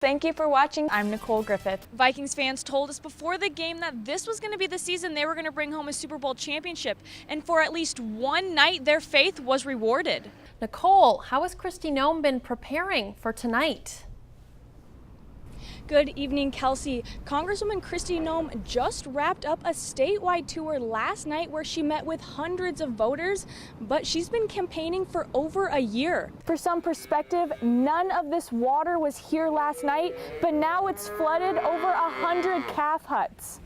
Thank you for watching. I'm Nicole Griffith. Vikings fans told us before the game that this was going to be the season they were going to bring home a Super Bowl championship, and for at least one night their faith was rewarded. Nicole, how has Kristi Noem been preparing for tonight? Good evening, Kelsey. Congresswoman Kristi Noem just wrapped up a statewide tour last night where she met with hundreds of voters, but she's been campaigning for over a year. For some perspective, none of this water was here last night, but now it's flooded over 100 calf huts.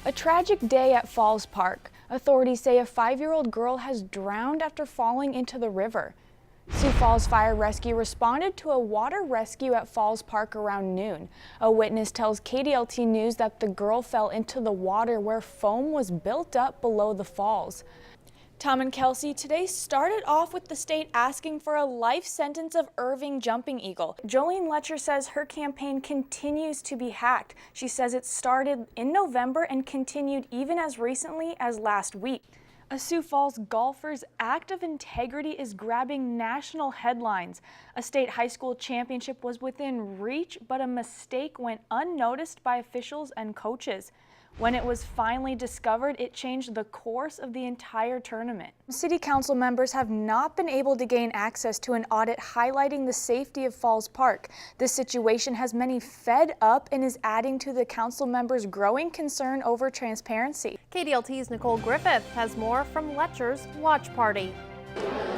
A tragic day at Falls Park. Authorities say a 5-year-old girl has drowned after falling into the river. Sioux Falls Fire Rescue responded to a water rescue at Falls Park around noon. A witness tells KDLT News that the girl fell into the water where foam was built up below the falls. Tom and Kelsey, today started off with the state asking for a life sentence of Irving Jumping Eagle. Jolene Letcher says her campaign continues to be hacked. She says it started in November and continued even as recently as last week. A Sioux Falls golfer's act of integrity is grabbing national headlines. A state high school championship was within reach, but a mistake went unnoticed by officials and coaches. When it was finally discovered, it changed the course of the entire tournament. City council members have not been able to gain access to an audit highlighting the safety of Falls Park. This situation has many fed up and is adding to the council members' growing concern over transparency. KDLT's Nicole Griffith has more from Letcher's watch party.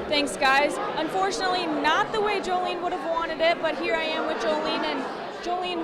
Thanks, guys. Unfortunately, not the way Jolene would have wanted it, but here I am with Jolene. And Jolene,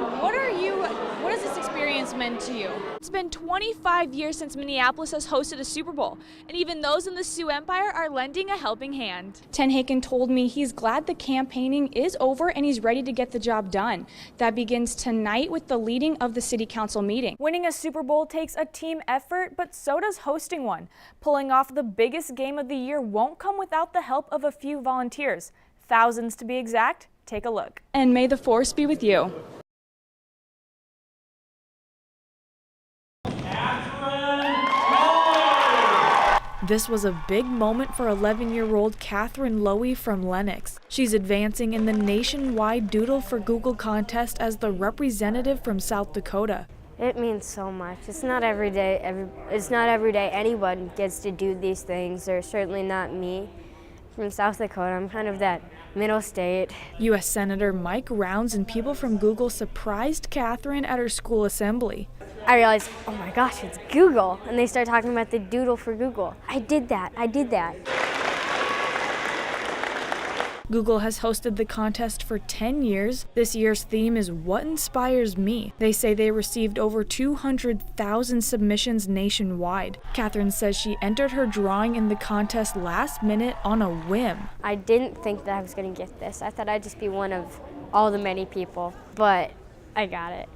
what has this experience meant to you? It's been 25 years since Minneapolis has hosted a Super Bowl, and even those in the Sioux Empire are lending a helping hand. Ten Haken told me he's glad the campaigning is over and he's ready to get the job done. That begins tonight with the leading of the city council meeting. Winning a Super Bowl takes a team effort, but so does hosting one. Pulling off the biggest game of the year won't come without the help of a few volunteers. Thousands to be exact. Take a look. And may the force be with you. This was a big moment for 11-year-old Catherine Lowy from Lenox. She's advancing in the nationwide Doodle for Google contest as the representative from South Dakota. It means so much. It's not every day. It's not every day anyone gets to do these things, or certainly not me. From South Dakota, I'm kind of that middle state. U.S. Senator Mike Rounds and people from Google surprised Catherine at her school assembly. I realized, oh my gosh, it's Google. And they started talking about the Doodle for Google. I did that. Google has hosted the contest for 10 years. This year's theme is What Inspires Me? They say they received over 200,000 submissions nationwide. Catherine says she entered her drawing in the contest last minute on a whim. I didn't think that I was going to get this. I thought I'd just be one of all the many people, but I got it.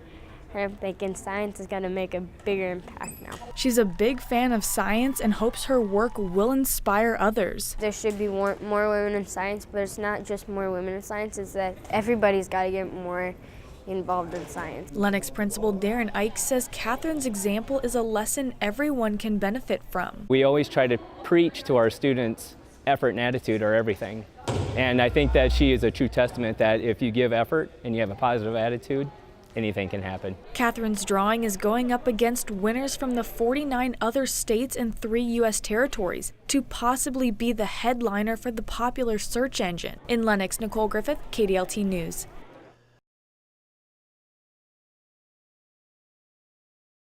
I'm thinking science is going to make a bigger impact now. She's a big fan of science and hopes her work will inspire others. There should be more women in science, but it's not just more women in science, it's that everybody's got to get more involved in science. Lenox Principal Darren Ike says Catherine's example is a lesson everyone can benefit from. We always try to preach to our students effort and attitude are everything. And I think that she is a true testament that if you give effort and you have a positive attitude, anything can happen. Catherine's drawing is going up against winners from the 49 other states and 3 U.S. territories to possibly be the headliner for the popular search engine. In Lenox, Nicole Griffith, KDLT News.